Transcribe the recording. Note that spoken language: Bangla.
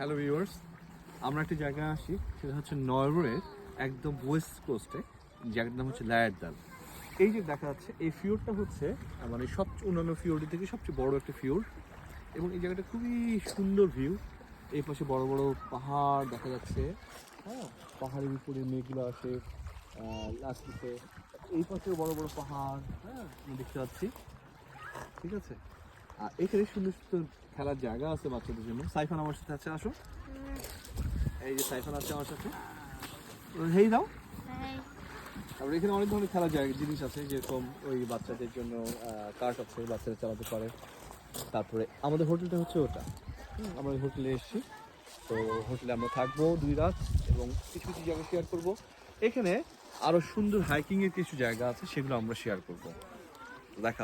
হ্যালো ভিউয়ার্স, আমরা একটা জায়গায় আসি, সেটা হচ্ছে নরওয়ের একদম ওয়েস্ট কোস্টে। জায়গাটার নাম হচ্ছে ল্যারডাল। এই যে দেখা যাচ্ছে এই ফিওরটা হচ্ছে মানে সবচেয়ে অন্যান্য ফিওরটি থেকে সবচেয়ে বড় একটা ফিওর, এবং এই জায়গাটা খুবই সুন্দর ভিউ। এই পাশে বড় বড় পাহাড় দেখা যাচ্ছে, হ্যাঁ, পাহাড়ের উপরে মেঘগুলো আসে আসতেছে। এই পাশে বড় বড় পাহাড়, হ্যাঁ, আমি দেখতে পাচ্ছি। ঠিক আছে, আর এখানে সুন্দর সুন্দর খেলার জায়গা আছে বাচ্চাদের জন্য। সাইফান আমার সাথে আছে, আসো। এই যে সাইফান আছে আমার সাথে, হেই দাও। তারপরে এখানে অনেক ধরনের খেলার জায়গা জিনিস আছে, যেরকম ওই বাচ্চাদের জন্য কার্ট আছে, বাচ্চারা চালাতে পারে। তারপরে আমাদের হোটেলটা হচ্ছে ওটা, আমরা ওই হোটেলে এসেছি। তো হোটেলে আমরা থাকবো 2 রাত এবং কিছু কিছু জায়গা শেয়ার করবো। এখানে আরো সুন্দর হাইকিং এর কিছু জায়গা আছে, সেগুলো আমরা শেয়ার করবো। দেখা